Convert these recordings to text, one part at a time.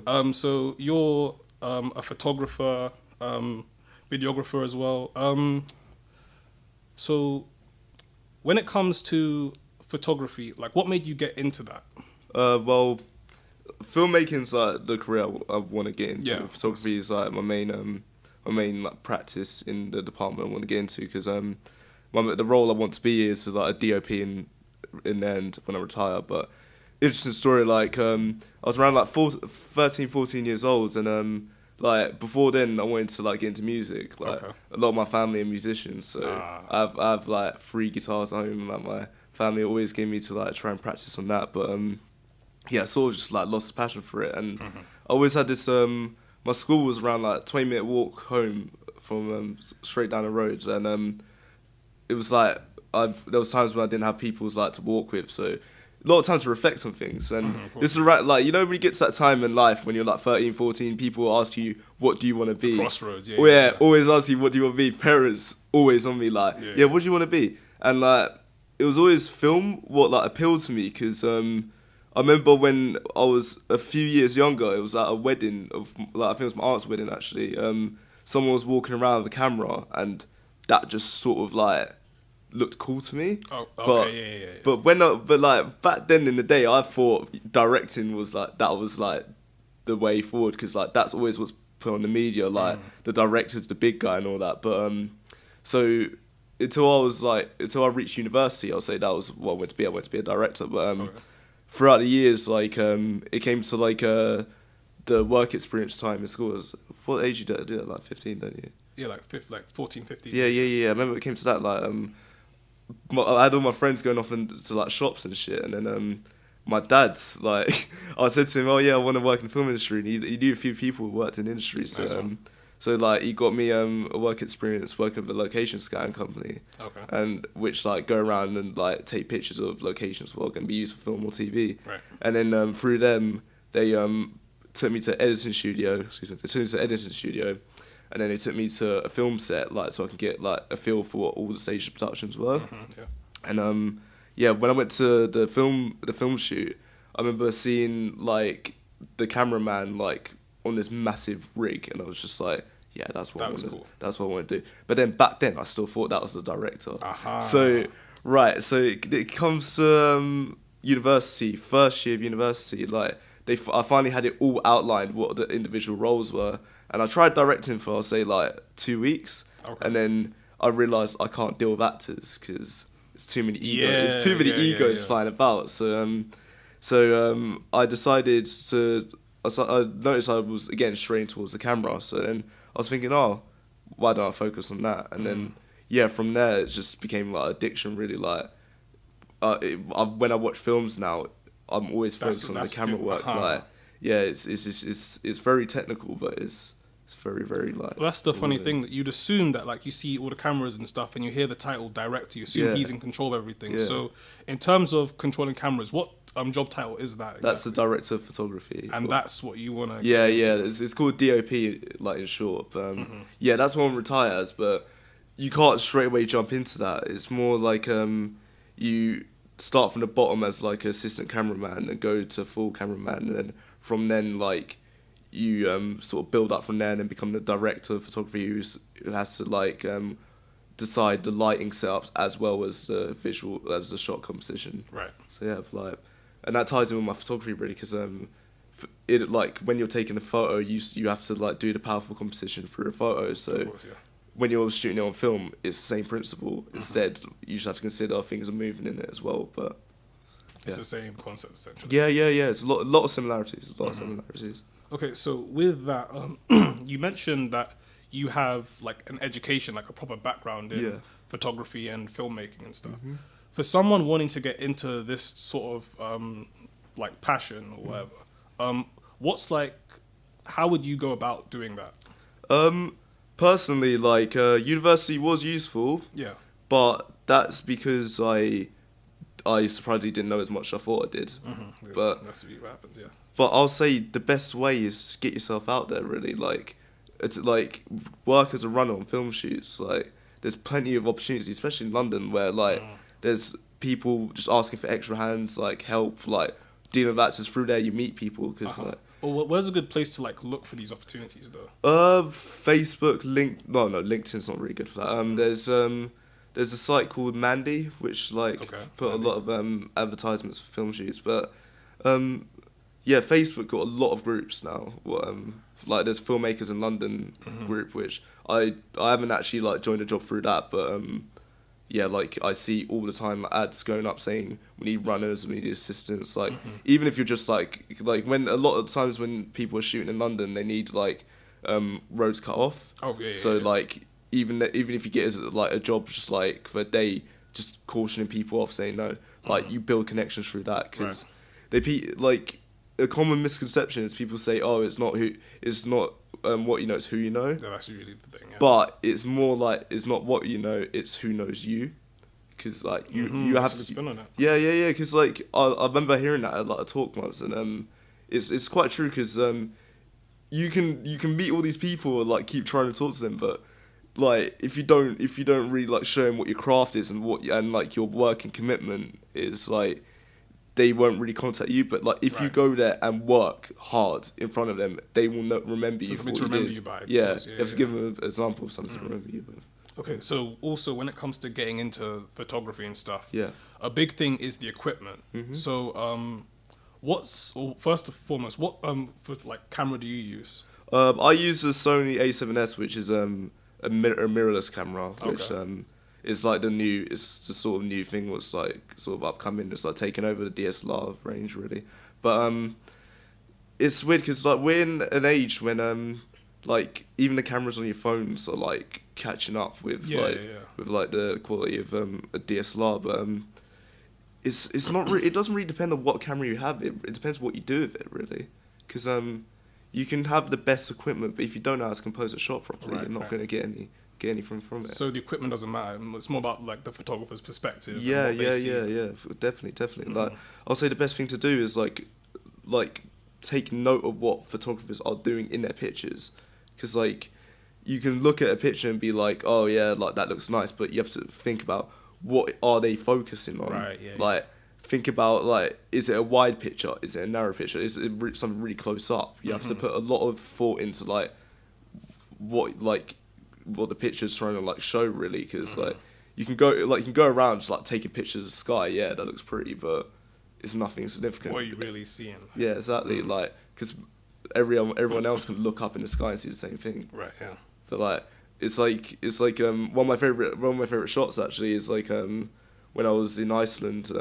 So you're a photographer, videographer as well. So when it comes to photography, like what made you get into that? Well, filmmaking's like the career I want to get into. Yeah. Photography is like my main like practice in the department I want to get into because the role I want to be is like a DOP in the end when I retire. But interesting story, like I was around like 13, 14 years old, and like before then I wanted to like get into music. Like a lot of my family are musicians, so I've like 3 guitars at home. Like my family always gave me to like try and practice on that, but yeah, I sort of just like lost the passion for it, and I always had this. My school was around like 20-minute walk home from straight down the road, and it was like there was times when I didn't have people like to walk with, so a lot of time to reflect on things. And this is right, like, you know, when you get to that time in life when you're like 13, 14, people ask you, what do you want to be? Crossroads, yeah. Yeah, always ask you, what do you want to be? Parents always on me like, yeah, what do you want to be? And like, it was always film what like appealed to me, because I remember when I was a few years younger, it was at a wedding of, like, I think it was my aunt's wedding actually. Someone was walking around with a camera, and that just sort of like looked cool to me. Oh, okay, yeah. But like back then in the day, I thought directing was like the way forward, because like that's always what's put on the media, like the director's the big guy and all that. But so until I reached university, I'll say that was what I wanted to be. I wanted to be a director, but throughout the years, like it came to like the work experience time in school. What age you do it? Like 15, don't you? Yeah, like 14, 15. Yeah. I remember it came to that, like I had all my friends going off into like shops and shit, and then my dad, like, I said to him, oh yeah, I want to work in the film industry, and he knew a few people who worked in the industry, so so like he got me a work experience working with a location scanning company, and which like go around and like take pictures of locations that are going to be used for film or TV, and then through them they took me to editing studio. And then they took me to a film set, like, so I could get like a feel for what all the stage productions were. And when I went to the film shoot, I remember seeing like the cameraman like on this massive rig, and I was just like, yeah, that's what I want to do. But then back then, I still thought that was the director. So it comes to university, first year of university, like I finally had it all outlined what the individual roles were. And I tried directing for, I'll say, like 2 weeks. And then I realised I can't deal with actors because it's too many egos. There's too many egos flying about. So I decided to... I noticed I was, again, straying towards the camera. So then I was thinking, why don't I focus on that? And then, from there, it just became, like, addiction, really. Like, when I watch films now, I'm always focused on the camera work. Like, yeah, it's very technical, but it's very, very like... Well, that's the funny thing, that you'd assume that, like, you see all the cameras and stuff and you hear the title director, you assume he's in control of everything. So in terms of controlling cameras, what job title is that exactly? That's the director of photography. And that's what you want to... Yeah, it's called DOP, like, in short. Yeah, that's what one retires, but you can't straight away jump into that. It's more like you start from the bottom as, like, assistant cameraman and go to full cameraman, and then from then, like, you sort of build up from there and then become the director of photography who has to, like, decide the lighting setups as well as the visual, as the shot composition. Right. So, yeah, like, and that ties in with my photography, really, because it, like, when you're taking a photo, you have to, like, do the powerful composition for a photo. So when you're shooting it on film, it's the same principle. Instead, you just have to consider things are moving in it as well, but... It's the same concept, essentially. Yeah. It's a lot of similarities. Okay, so with that, you mentioned that you have like an education, like a proper background in photography and filmmaking and stuff. For someone wanting to get into this sort of like passion or whatever, how would you go about doing that? Personally, like university was useful. Yeah. But that's because I surprisingly didn't know as much as I thought I did. But that's what happens, yeah. But I'll say the best way is get yourself out there, really. Like, it's like work as a runner on film shoots. Like, there's plenty of opportunities, especially in London, where like there's people just asking for extra hands, like help, like dealing with actors through there. You meet people because like. Well, where's a good place to like look for these opportunities though? Facebook, LinkedIn's not really good for that. There's a site called Mandy, which put a lot of advertisements for film shoots, but yeah, Facebook got a lot of groups now. There's Filmmakers in London group, which I haven't actually joined a job through that, but yeah, I see all the time ads going up saying we need runners, we need assistants. Even if you're just when a lot of times when people are shooting in London, they need roads cut off. Oh yeah. So yeah. even if you get a job just for a day, just cautioning people off, saying no, you build connections through that, because a common misconception is people say, oh, it's not what you know, it's who you know. Yeah, that's usually the thing. Yeah. But it's more it's not what you know, it's who knows you. Because you have to spin on it. Yeah. Because I remember hearing that at a talk once, and it's quite true, because you can meet all these people and keep trying to talk to them, but if you don't really show them what your craft is and your work and commitment is, they won't really contact you. But if you go there and work hard in front of them, they will not remember you. Something to remember you by. Yeah, you have to give them an example of something to remember you by. Okay, so also when it comes to getting into photography and stuff, yeah, a big thing is the equipment. So, first and foremost, what camera do you use? I use a Sony A7S, which is a mirrorless camera, which is it's the sort of new thing what's sort of upcoming. It's taking over the DSLR range really, but it's weird because we're in an age when even the cameras on your phones are catching up with with the quality of a DSLR, but it's not really, it doesn't really depend on what camera you have. It depends what you do with it really, because you can have the best equipment, but if you don't know how to compose a shot properly, you're not going to get anything from it. So the equipment doesn't matter. It's more about the photographer's perspective. Yeah, definitely. I'll say the best thing to do is take note of what photographers are doing in their pictures, because you can look at a picture and be oh yeah, that looks nice, but you have to think about what are they focusing on. Right. Yeah. Think about is it a wide picture? Is it a narrow picture? Is it something really close up? You have to put a lot of thought into what the picture's trying to show really, because you can go around just taking pictures of the sky. Yeah, that looks pretty, but it's nothing significant. What are you really seeing? Yeah, exactly. Because everyone else can look up in the sky and see the same thing. Right. Yeah. But it's one of my favorite shots actually is when I was in Iceland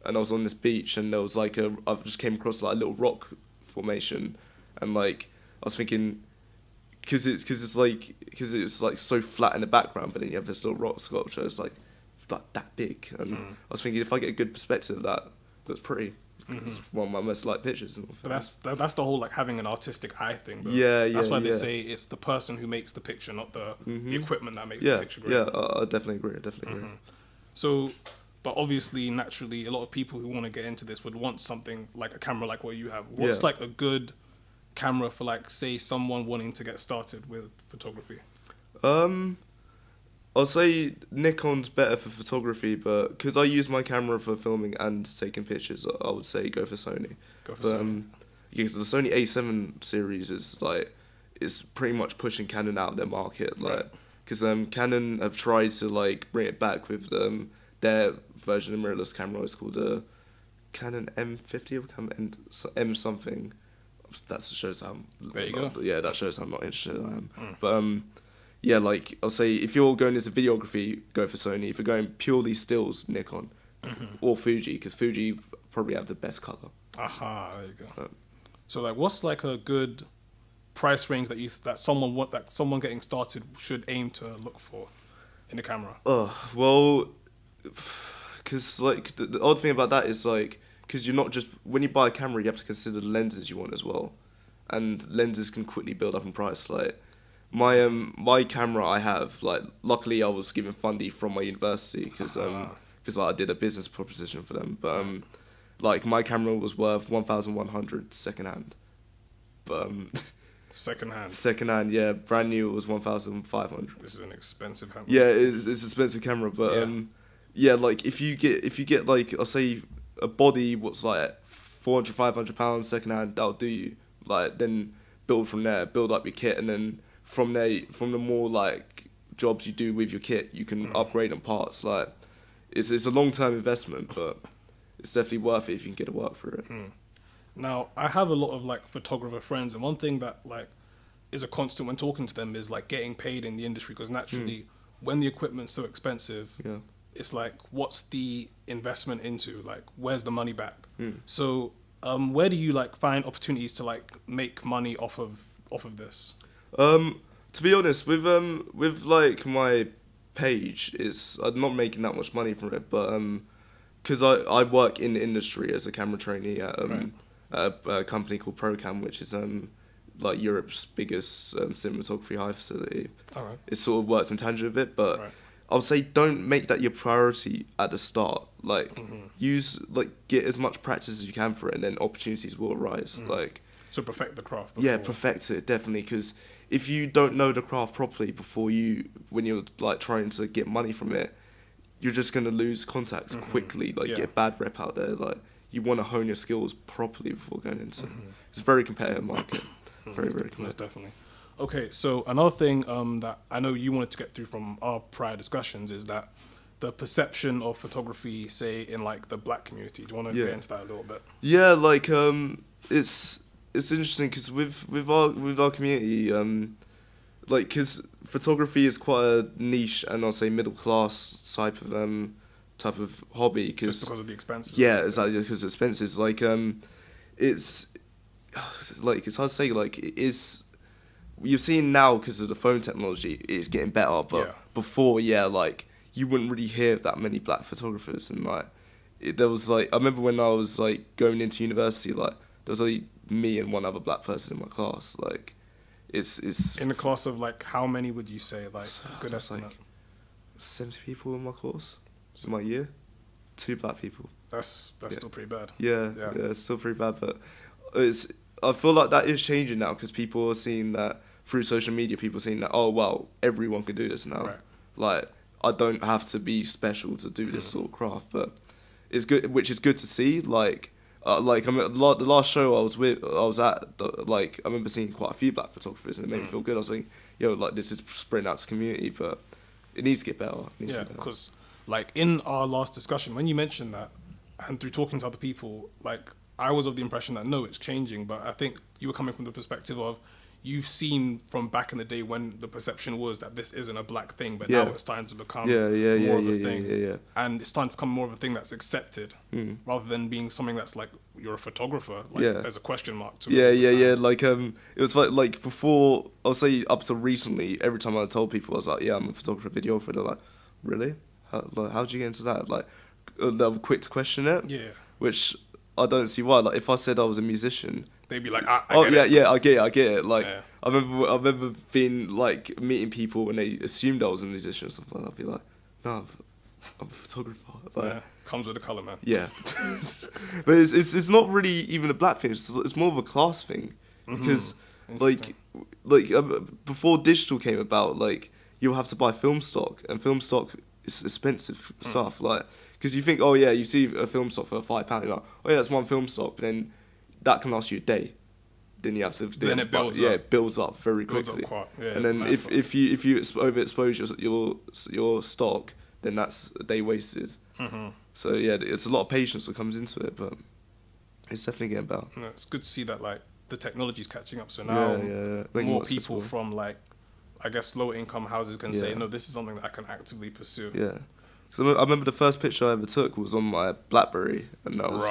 and I was on this beach, and there was I just came across a little rock formation, and I was thinking, because it's so flat in the background, but then you have this little rock sculpture, it's that big, and I was thinking if I get a good perspective of that, looks pretty. It's one of my most liked pictures. But that's the whole having an artistic eye thing. Though. Yeah. That's why they say it's the person who makes the picture, not the equipment that makes the picture great. Yeah, I definitely agree. So, but obviously, naturally, a lot of people who want to get into this would want something like a camera like what you have. What's a good camera for say someone wanting to get started with photography? I'll say Nikon's better for photography, but because I use my camera for filming and taking pictures, I would say go for Sony. Sony. Yeah, so the Sony A7 series is pretty much pushing Canon out of their market, because Canon have tried to bring it back with their version of mirrorless camera. It's called a Canon M50 or Canon M something. That shows how. There you go. Yeah, that shows how not interested I am. But yeah, I'll say if you're going into videography, go for Sony. If you're going purely stills, Nikon or Fuji, because Fuji probably have the best color. Aha, there you go. So what's a good price range that someone getting started should aim to look for in a camera? Well, because the odd thing about that is because you're not just, when you buy a camera, you have to consider the lenses you want as well, and lenses can quickly build up in price. My camera I have, luckily I was given funding from my university because I did a business proposition for them. But my camera was worth 1,100 secondhand. But secondhand, yeah, brand new it was 1,500. This is an expensive camera. Yeah, it's an expensive camera, but yeah, if you get I'll say a body what's 400-500 pounds secondhand, that'll do you. like then build from there, build up your kit, and then from there, from the more like jobs you do with your kit, you can upgrade on parts. Like it's a long-term investment, but it's definitely worth it if you can get to work for it. Now, I have a lot of like photographer friends, and one thing that like is a constant when talking to them is like getting paid in the industry, because naturally when the equipment's so expensive, it's like, what's the investment into? Like, where's the money back? So where do you like find opportunities to like make money off of this? To be honest, with like my page, I'm not making that much money from it, but because I work in the industry as a camera trainee at a company called ProCam, which is like Europe's biggest cinematography hire facility. Alright. It sort of works in tangent with it, but I would say don't make that your priority at the start. Like get as much practice as you can for it, and then opportunities will arise. Like, so perfect the craft. Yeah, perfect it, definitely, because if you don't know the craft properly when you're like trying to get money from it, you're just going to lose contacts quickly, like get a bad rep out there. Like, you want to hone your skills properly before going into it. It's a very competitive market. Very competitive. Most definitely. Okay, so another thing that I know you wanted to get through from our prior discussions is that the perception of photography, say, in like the black community. Do you want to get into that a little bit? Yeah, like it's interesting because with our community, like, because photography is quite a niche and I'll say middle class type of hobby. Just because of the expenses. Yeah, exactly, because expenses. Like it's hard to say. Like, it is. You're seeing now because of the phone technology, it's getting better. But before, like, you wouldn't really hear that many black photographers, and like there was like, I remember when I was like going into university, like there was only me and one other black person in my class. Like, it's in the class of like, how many would you say, like, good estimate? Like 70 people in my course. It's my year. 2 black people. That's still pretty bad. Yeah, it's still pretty bad, but I feel like that is changing now because people are seeing that through social media. People are seeing that, oh wow, everyone can do this now. Right. Like, I don't have to be special to do this sort of craft, but it's good, which is good to see. Like I mean, the last show I was at, like, I remember seeing quite a few black photographers, and it made me feel good. I was like, yo, like, this is spreading out to community, but it needs to get better. Because like in our last discussion, when you mentioned that, and through talking to other people, like, I was of the impression that no, it's changing, but I think you were coming from the perspective of you've seen from back in the day when the perception was that this isn't a black thing, but now it's starting to become more of a thing. And it's starting to become more of a thing that's accepted rather than being something that's like, you're a photographer. Like, there's a question mark to it. Like, it was like before, I'll say up to recently, every time I told people, I was like, yeah, I'm a photographer, videographer. They're like, really? How'd you get into that? Like, they were quick to question it. Yeah. Which I don't see why. Like, if I said I was a musician, they'd be like, I get it. Like, I remember being like meeting people and they assumed I was a musician or something. I'd be like, no, I'm a photographer. Like, comes with the colour, man. Yeah, but it's not really even a black thing. It's more of a class thing because like before digital came about, like, you'll have to buy film stock, and film stock is expensive stuff. Like, because you think, oh yeah, you see a film stock for £5, you're like, oh yeah, that's one film stock, but then that can last you a day. Then you have to. Then it builds up. Yeah, it builds up very quickly. And then if you overexpose your stock, then that's a day wasted. So yeah, it's a lot of patience that comes into it, but it's definitely getting better. Yeah, it's good to see that like the technology's catching up. So now more people from like, I guess, lower income houses can say, no, this is something that I can actively pursue. Yeah. Because I remember the first picture I ever took was on my BlackBerry, and that was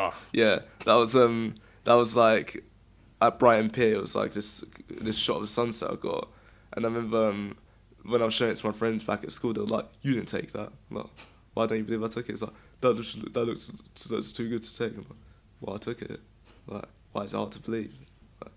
that was like at Brighton Pier. It was like this shot of the sunset I got, and I remember when I was showing it to my friends back at school, they were like, "You didn't take that." I'm like, why don't you believe I took it? It's like, that looks too good to take. I'm like, well, I took it. Like, why is it hard to believe? Like,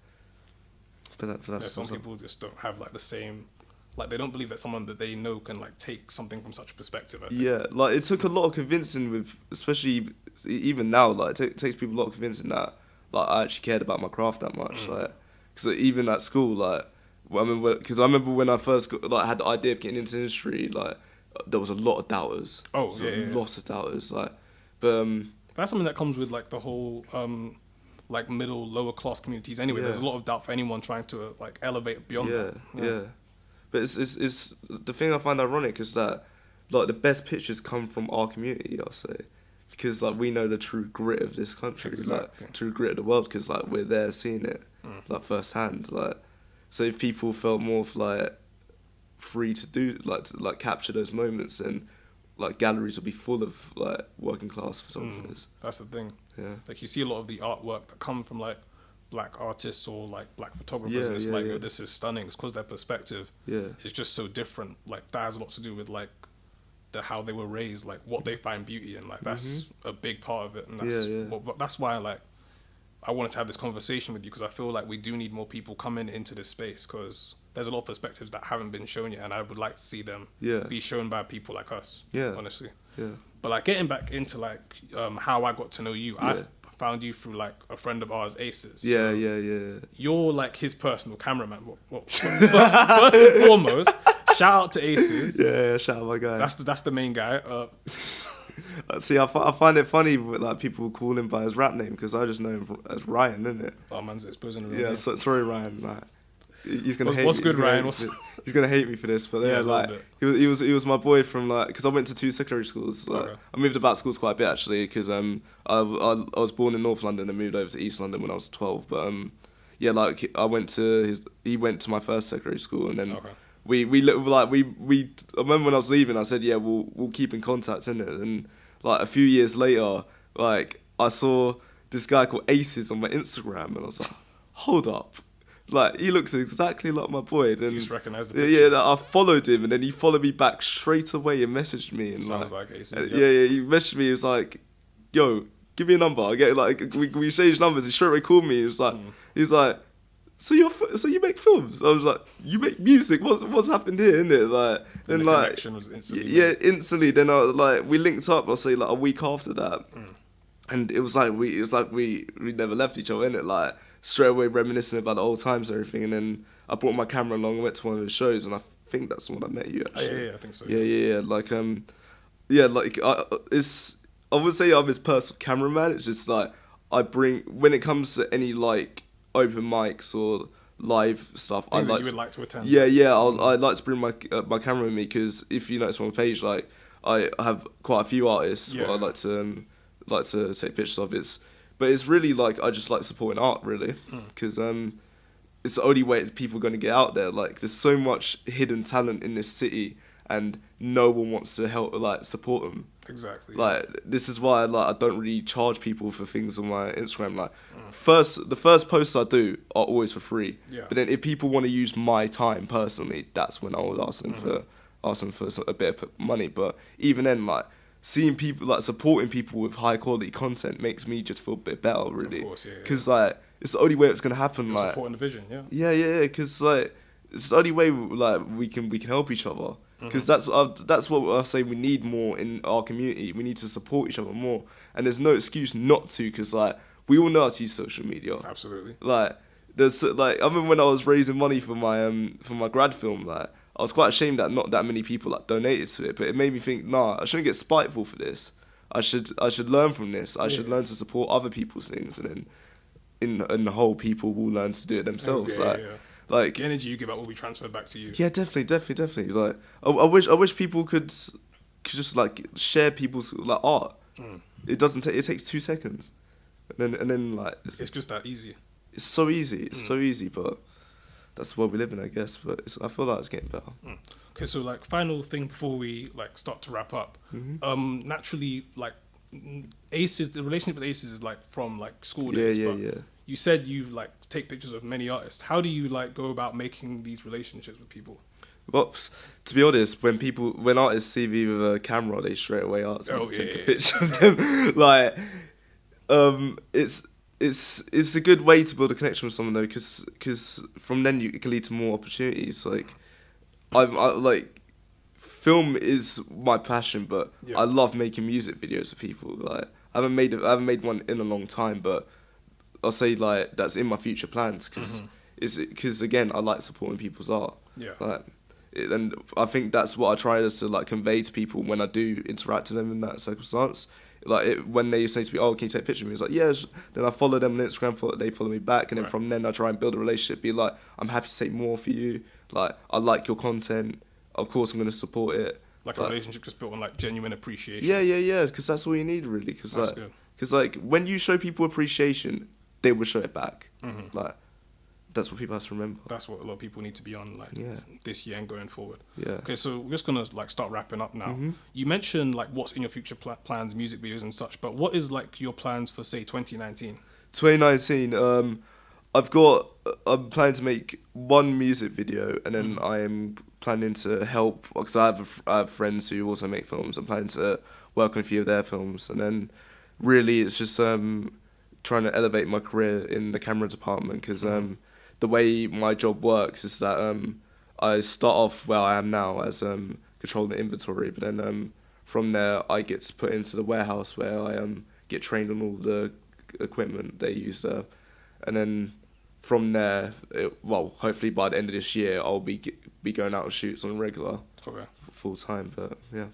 some people just don't have like the same. Like, they don't believe that someone that they know can like take something from such a perspective. I think. Yeah, like, it took a lot of convincing with, especially even now, like, it takes people a lot of convincing that like I actually cared about my craft that much. Like, because even at school, like, I remember when I first had the idea of getting into the industry, like, there was a lot of doubters. Lots of doubters. Like, but that's something that comes with like the whole like middle, lower class communities anyway. There's a lot of doubt for anyone trying to like elevate beyond that. Yeah. But it's the thing I find ironic is that like the best pictures come from our community, I'll say, because like we know the true grit of this country, like true grit of the world, because like we're there seeing it like firsthand. Like, so if people felt more like free to do like capture those moments, then like galleries will be full of like working class photographers. That's the thing. Yeah, like you see a lot of the artwork that come from like black artists or like black photographers, and it's like, oh, this is stunning. It's because their perspective is just so different. Like that has a lot to do with like how they were raised, like what they find beauty in. Like that's a big part of it, and that's that's why like I wanted to have this conversation with you, because I feel like we do need more people coming into this space, because there's a lot of perspectives that haven't been shown yet, and I would like to see them be shown by people like us. Honestly. But like getting back into like how I got to know you, I found you through like a friend of ours, Acesiz. So you're like his personal cameraman. First and foremost, shout out to Acesiz. Yeah, shout out my guy. That's the main guy. See, I find it funny with, like people call him by his rap name, because I just know him as Ryan, isn't it? Oh, man's exposing the real name. Sorry, Ryan. Like, he's gonna hate. What's good, Ryan? He's gonna hate me for this, but like he was my boy from like, because I went to 2 secondary schools. Like, I moved about schools quite a bit actually, because I was born in North London and moved over to East London when I was 12. But like he went to my first secondary school, and then we I remember when I was leaving, I said we'll keep in contact, innit? And like a few years later, like I saw this guy called Acesiz on my Instagram, and I was like, hold up. Like, he looks exactly like my boy. Then, you just recognise the picture. Yeah, I followed him, and then he followed me back straight away and messaged me. And sounds like Acesiz. He messaged me. He was like, "Yo, give me a number." I get like we exchanged numbers. He straight away called me. He was like, "So you make films?" I was like, "You make music? What's happened here?" Innit? Like, then the connection was instantly. Instantly. Then we linked up. I'll say like a week after that, and it was like we never left each other. Innit? Like, straight away reminiscing about the old times and everything. And then I brought my camera along and went to one of his shows, and I think that's when I met you actually. I think so. Yeah. Like I would say I'm his personal cameraman. It's just like when it comes to any like open mics or live stuff, you would like to attend. I'd like to bring my camera with me, because if you notice on my page, like I have quite a few artists what I like to take pictures of. But it's really like I just like supporting art, really, because it's the only way people going to get out there. Like, there's so much hidden talent in this city, and no one wants to help support them. Exactly. Like, this is why I don't really charge people for things on my Instagram. Like, the first posts I do are always for free. Yeah. But then if people want to use my time personally, that's when I would ask them for a bit of money. But even then, like, seeing people, like, supporting people with high quality content makes me just feel a bit better, really. Of course, because like, it's the only way it's gonna happen. You're like, supporting the vision, yeah. Because like, it's the only way like we can help each other. Because that's what I say we need more in our community. We need to support each other more, and there's no excuse not to. Because like, we all know how to use social media. Absolutely. Like, there's like, I remember when I was raising money for my grad film, like, I was quite ashamed that not that many people like donated to it, but it made me think, nah, I shouldn't get spiteful for this. I should learn from this. I should learn to support other people's things, and then in the whole, people will learn to do it themselves. Like, the energy you give out will be transferred back to you. Yeah, definitely. Like, I wish people could just like share people's like art. It takes 2 seconds, and then like, it's just that easy. It's so easy. It's so easy, but that's the world we live in, I guess. But I feel like it's getting better. Okay, so like, final thing before we like start to wrap up. Naturally, like, Acesiz, the relationship with Acesiz is like from like school days. Yeah. You said you like take pictures of many artists. How do you like go about making these relationships with people? Well, to be honest, when artists see me with a camera, they straight away ask me to take a picture of them. Like, it's a good way to build a connection with someone though, because from then it can lead to more opportunities. Like, I like, film is my passion, but I love making music videos for people. Like, I haven't made one in a long time, but I'll say like that's in my future plans, because again, I like supporting people's art. Yeah. Like, And I think that's what I try to like convey to people when I do interact with them in that circumstance. Like when they say to me, "Oh, can you take a picture of me?" It's like, "Yeah." Then I follow them on Instagram, they follow me back, and then from then I try and build a relationship. Be like, "I'm happy to take more for you. Like, I like your content. Of course, I'm going to support it." Like a relationship just built on like genuine appreciation. Yeah. Because that's all you need, really. Because like when you show people appreciation, they will show it back. Like that's what people have to remember. That's what a lot of people need to be on, like this year and going forward. Yeah. Okay, so we're just gonna like start wrapping up now. You mentioned like what's in your future plans, music videos and such, but what is like your plans for say 2019? 2019, I'm planning to make one music video, and then I am planning to help, because I have friends who also make films. I'm planning to work on a few of their films, and then really it's just trying to elevate my career in the camera department, because the way my job works is that I start off where I am now as controlling the inventory, but then from there I get put into the warehouse where I get trained on all the equipment they use there, and then from there, hopefully by the end of this year I'll be going out on shoots on regular, full time. But yeah.